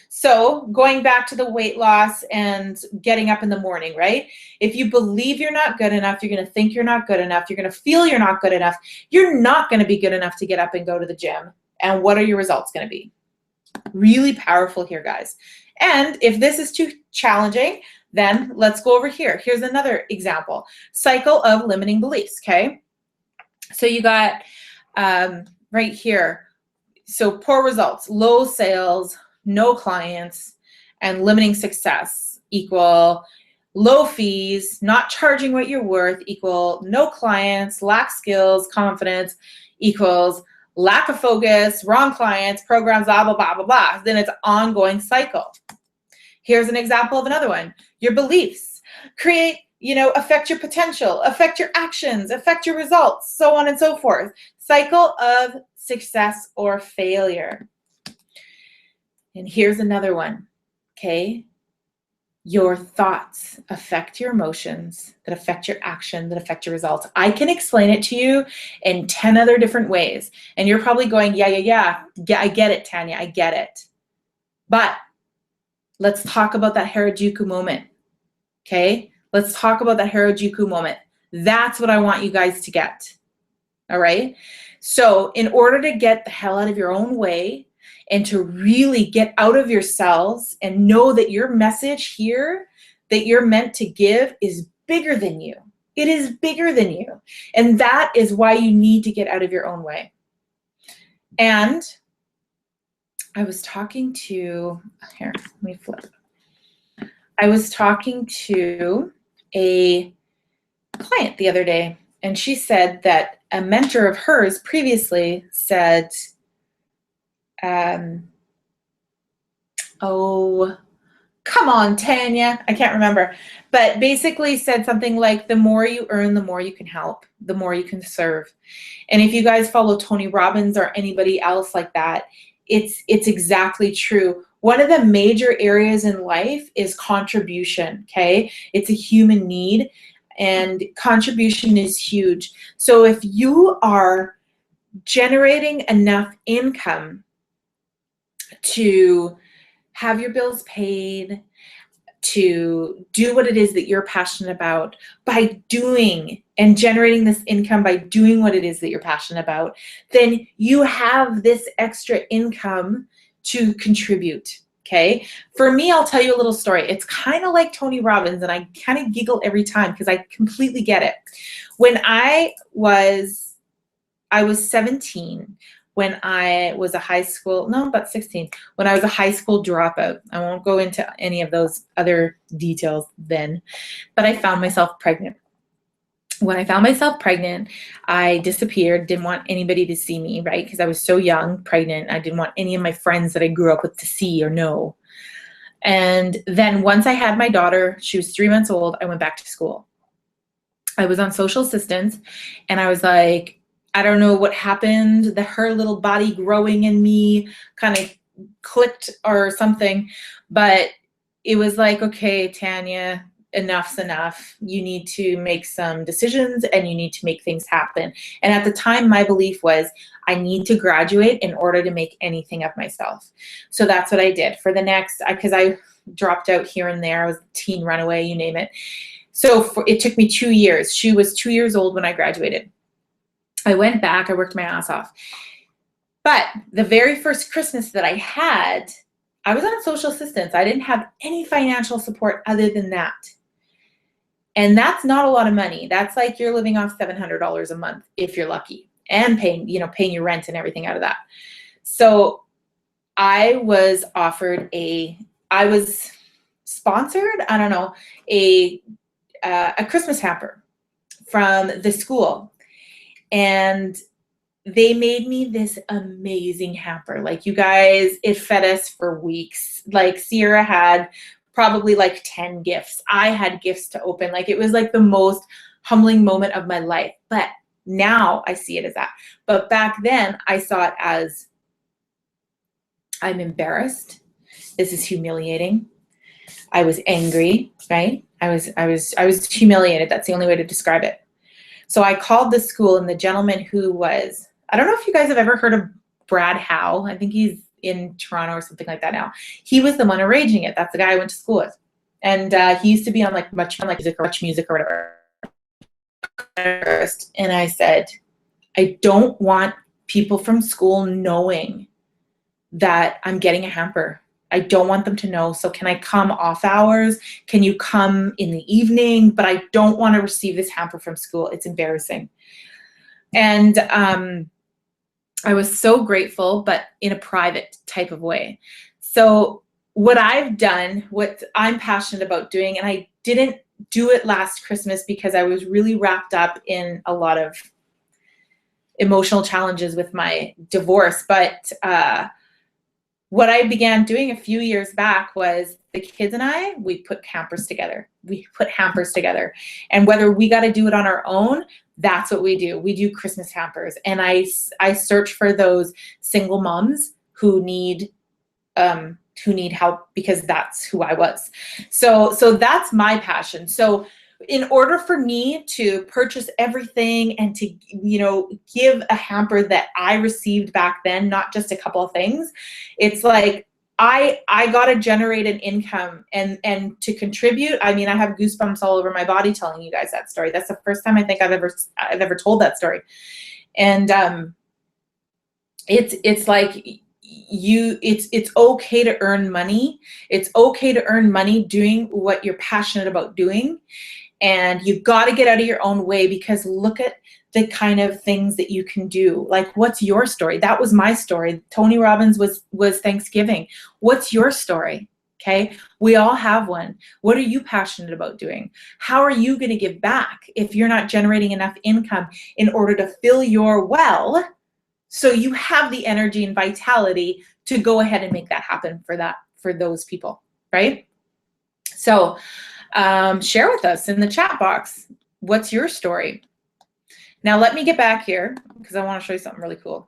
Speaker 1: So going back to the weight loss and getting up in the morning, right? If you believe you're not good enough, you're going to think you're not good enough, you're going to feel you're not good enough, you're not going to be good enough to get up and go to the gym. And what are your results going to be? Really powerful here, guys. And if this is too challenging, then let's go over here. Here's another example. Cycle of limiting beliefs, okay? So you got right here, so poor results, low sales, no clients, and limiting success equal low fees, not charging what you're worth equal no clients, lack skills, confidence equals lack of focus, wrong clients, programs, blah, blah, blah, blah, blah. Then it's an ongoing cycle. Here's an example of another one. Your beliefs create, affect your potential, affect your actions, affect your results, so on and so forth. Cycle of success or failure. And here's another one, okay? Your thoughts affect your emotions, that affect your action, that affect your results. I can explain it to you in 10 other different ways. And you're probably going, yeah, I get it, Tanya, I get it. But let's talk about that Harajuku moment, okay? Let's talk about that Harajuku moment. That's what I want you guys to get, all right? So in order to get the hell out of your own way and to really get out of yourselves and know that your message here that you're meant to give is bigger than you. It is bigger than you. And that is why you need to get out of your own way. And I was talking to, here, let me flip. I was talking to a client the other day, and she said that a mentor of hers previously said, oh, come on, Tanya, I can't remember, but basically said something like, the more you earn, the more you can help, the more you can serve. And if you guys follow Tony Robbins or anybody else like that, it's exactly true. One of the major areas in life is contribution, okay? It's a human need, and contribution is huge. So if you are generating enough income to have your bills paid, to do what it is that you're passionate about, by doing and generating this income by doing what it is that you're passionate about, then you have this extra income to contribute, okay? For me, I'll tell you a little story. It's kind of like Tony Robbins, and I kind of giggle every time because I completely get it. When I was 17, when I was a high school, no, about 16, when I was a high school dropout. I won't go into any of those other details then, but I found myself pregnant. When I found myself pregnant, I disappeared, didn't want anybody to see me, right? Because I was so young, pregnant. I didn't want any of my friends that I grew up with to see or know. And then once I had my daughter, she was 3 months old, I went back to school. I was on social assistance, and I was like, I don't know what happened, her little body growing in me kind of clicked or something, but it was like, okay, Tanya, enough's enough. You need to make some decisions and you need to make things happen. And at the time, my belief was I need to graduate in order to make anything of myself. So that's what I did for the next, because I dropped out here and there. I was a teen runaway, you name it. So it took me 2 years. She was 2 years old when I graduated. I went back, I worked my ass off. But the very first Christmas that I had, I was on social assistance. I didn't have any financial support other than that. And that's not a lot of money. That's like you're living off $700 a month if you're lucky, and paying your rent and everything out of that. So I was offered I was sponsored, I don't know, a Christmas hamper from the school. And they made me this amazing hamper. Like, you guys, it fed us for weeks. Like, Sierra had probably like 10 gifts. I had gifts to open. Like, it was like the most humbling moment of my life. But now I see it as that. But back then I saw it as, I'm embarrassed. This is humiliating. I was angry, right? I was humiliated. That's the only way to describe it. So I called the school, and the gentleman who was, I don't know if you guys have ever heard of Brad Howe. I think he's in Toronto or something like that now. He was the one arranging it. That's the guy I went to school with. And he used to be on like Much Music or whatever. And I said, I don't want people from school knowing that I'm getting a hamper. I don't want them to know. So can I come off hours? Can you come in the evening? But I don't want to receive this hamper from school. It's embarrassing. And I was so grateful, but in a private type of way. So what I've done, what I'm passionate about doing, and I didn't do it last Christmas because I was really wrapped up in a lot of emotional challenges with my divorce. But what I began doing a few years back was the kids and I, we put hampers together. We put hampers together. And whether we got to do it on our own, that's what we do. We do Christmas hampers. And I search for those single moms who need help, because that's who I was. So that's my passion. So in order for me to purchase everything and to, give a hamper that I received back then, not just a couple of things, it's like I got to generate an income and to contribute. I mean, I have goosebumps all over my body telling you guys that story. That's the first time I think I've ever told that story. And it's like it's okay to earn money. It's okay to earn money doing what you're passionate about doing. And you got to get out of your own way, because look at the kind of things that you can do. Like, what's your story? That was my story. Tony Robbins was Thanksgiving. What's your story? Okay, we all have one. What are you passionate about doing? How are you going to give back if you're not generating enough income in order to fill your well so you have the energy and vitality to go ahead and make that happen for those people, right? So share with us in the chat box, what's your story? Now let me get back here because I want to show you something really cool.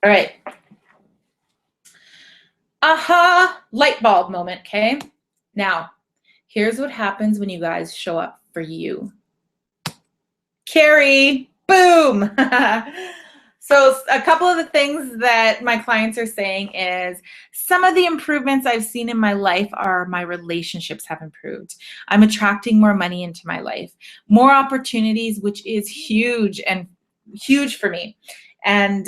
Speaker 1: All right. Aha, light bulb moment, okay? Now, here's what happens when you guys show up for you. Carrie, boom. So a couple of the things that my clients are saying is some of the improvements I've seen in my life are my relationships have improved. I'm attracting more money into my life, more opportunities, which is huge and huge for me. And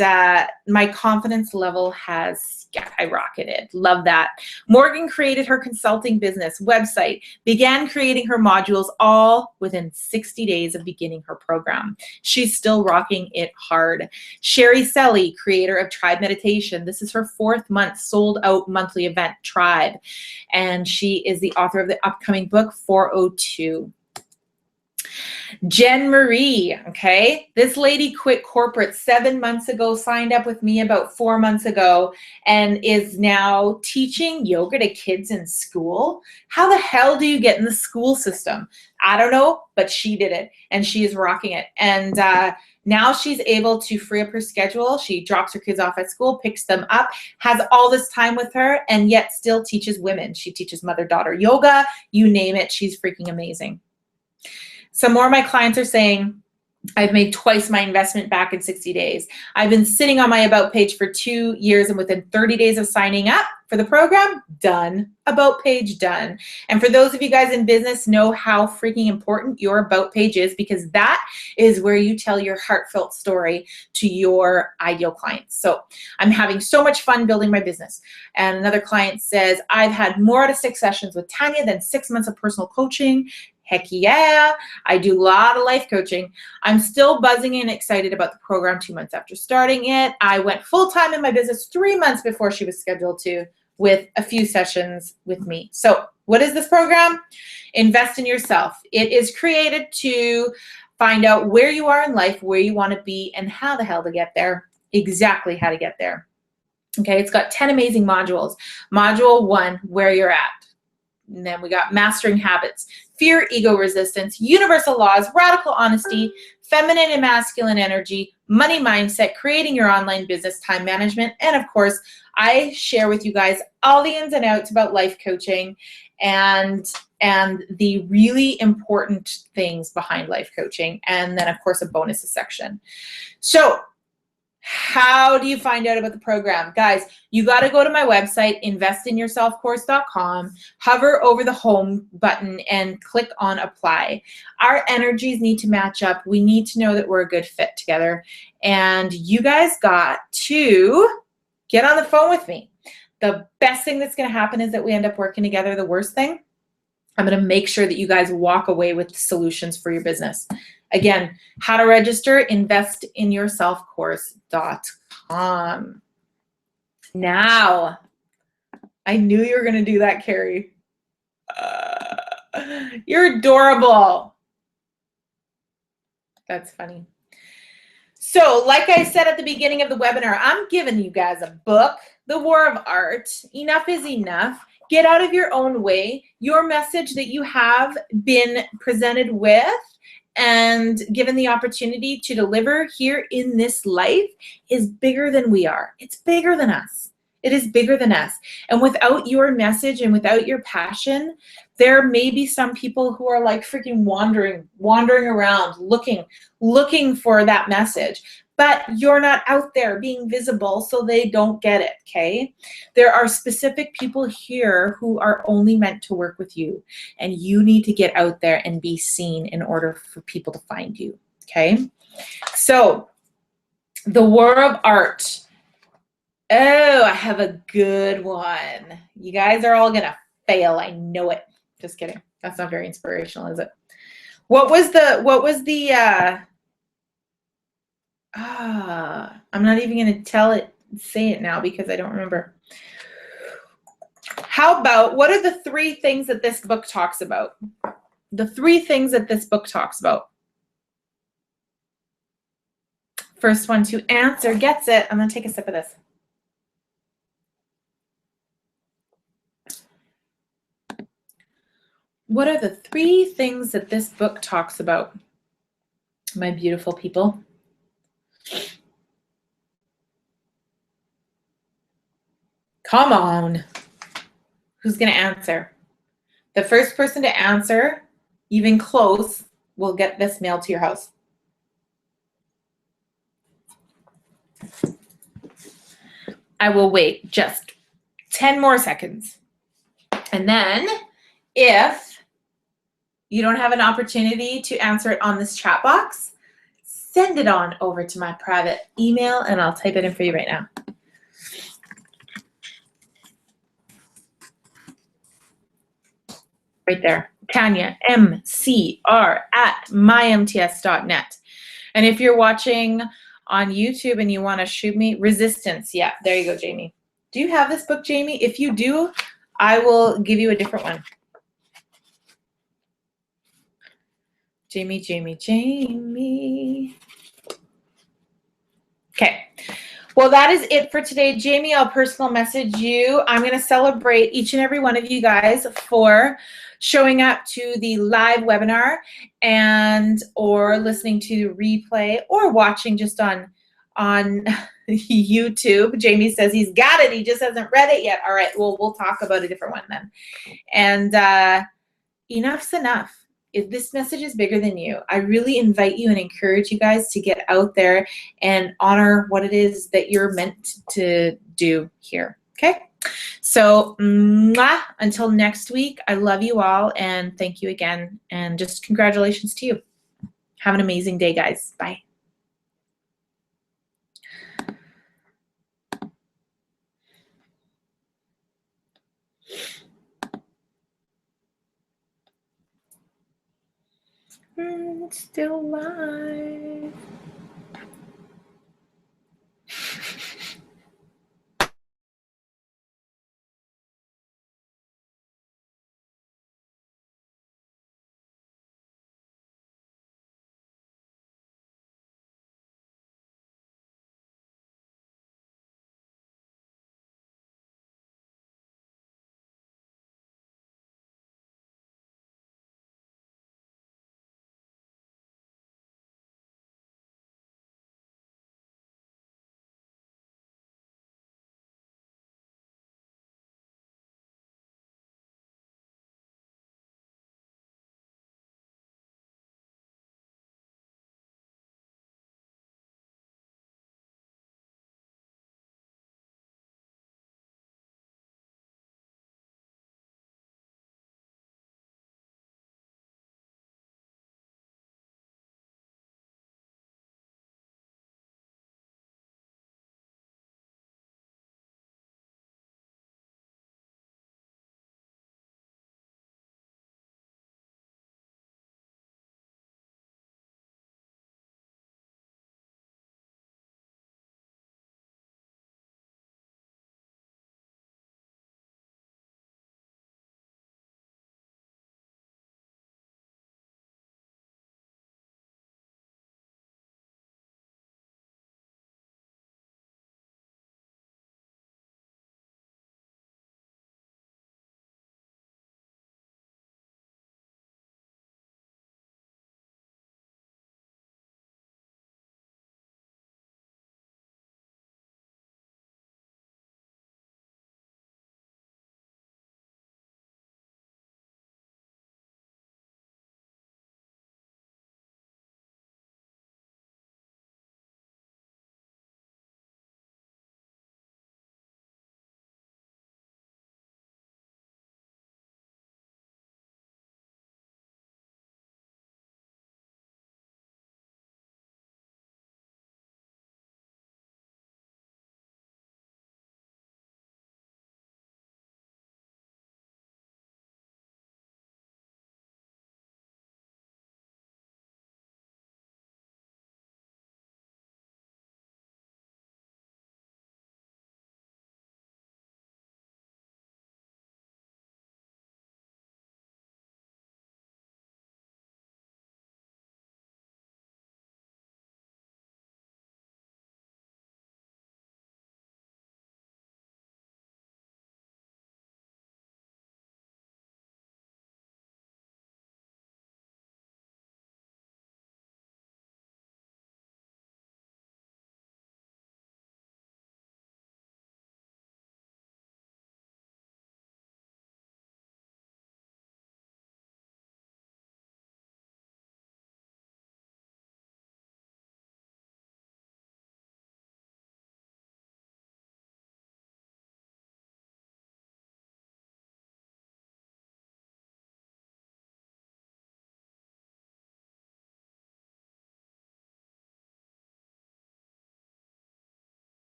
Speaker 1: my confidence level has skyrocketed. Love that. Morgan created her consulting business website, began creating her modules all within 60 days of beginning her program. She's still rocking it hard. Sherry Selly, creator of Tribe Meditation. This is her 4th month sold out monthly event, Tribe. And she is the author of the upcoming book, 402. Jen Marie, okay? This lady quit corporate 7 months ago, signed up with me about 4 months ago, and is now teaching yoga to kids in school. How the hell do you get in the school system? I don't know, but she did it, and she is rocking it. And now she's able to free up her schedule. She drops her kids off at school, picks them up, has all this time with her, and yet still teaches women. She teaches mother-daughter yoga, you name it. She's freaking amazing. Some more of my clients are saying, I've made twice my investment back in 60 days. I've been sitting on my About page for 2 years, and within 30 days of signing up for the program, done. About page done. And for those of you guys in business, know how freaking important your About page is, because that is where you tell your heartfelt story to your ideal clients. So I'm having so much fun building my business. And another client says, I've had more out of 6 sessions with Tanya than 6 months of personal coaching. Heck yeah, I do a lot of life coaching. I'm still buzzing and excited about the program 2 months after starting it. I went full-time in my business 3 months before she was scheduled to, with a few sessions with me. So what is this program? Invest in yourself. It is created to find out where you are in life, where you want to be, and how the hell to get there, exactly how to get there. Okay, it's got 10 amazing modules. Module 1, where you're at. And then we got mastering habits, fear, ego resistance, universal laws, radical honesty, feminine and masculine energy, money mindset, creating your online business, time management. And of course, I share with you guys all the ins and outs about life coaching and the really important things behind life coaching. And then of course, a bonus section. So how do you find out about the program? Guys, you got to go to my website, investinyourselfcourse.com, hover over the home button and click on apply. Our energies need to match up. We need to know that we're a good fit together. And you guys got to get on the phone with me. The best thing that's going to happen is that we end up working together. The worst thing, I'm going to make sure that you guys walk away with solutions for your business. Again, how to register, investinyourselfcourse.com. Now, I knew you were going to do that, Carrie. You're adorable. That's funny. So, like I said at the beginning of the webinar, I'm giving you guys a book, The War of Art. Enough is enough. Get out of your own way. Your message that you have been presented with and given the opportunity to deliver here in this life is bigger than we are. It's bigger than us. It is bigger than us. And without your message and without your passion, there may be some people who are like freaking wandering around looking for that message. But you're not out there being visible, so they don't get it, okay? There are specific people here who are only meant to work with you, and you need to get out there and be seen in order for people to find you, okay? So, the War of Art. Oh, I have a good one. You guys are all gonna fail, I know it. Just kidding. That's not very inspirational, is it? What was the I'm not even going to say it now because I don't remember. How about, what are the 3 things that this book talks about? The 3 things that this book talks about. First one to answer gets it. I'm going to take a sip of this. What are the 3 things that this book talks about, my beautiful people? Come on. Who's going to answer? The first person to answer, even close, will get this mailed to your house. I will wait just 10 more seconds. And then if you don't have an opportunity to answer it on this chat box, send it on over to my private email and I'll type it in for you right now. Right there. Tanya, mcr@mymts.net. And if you're watching on YouTube and you want to shoot me, Resistance. Yeah, there you go, Jamie. Do you have this book, Jamie? If you do, I will give you a different one. Jamie, Jamie, Jamie. Okay. Well, that is it for today. Jamie, I'll personal message you. I'm going to celebrate each and every one of you guys for showing up to the live webinar and or listening to the replay or watching just on YouTube. Jamie says he's got it. He just hasn't read it yet. All right. Well, we'll talk about a different one then. And enough's enough. If this message is bigger than you, I really invite you and encourage you guys to get out there and honor what it is that you're meant to do here. Okay? So, until next week, I love you all and thank you again. And just congratulations to you. Have an amazing day, guys. Bye. It's still live.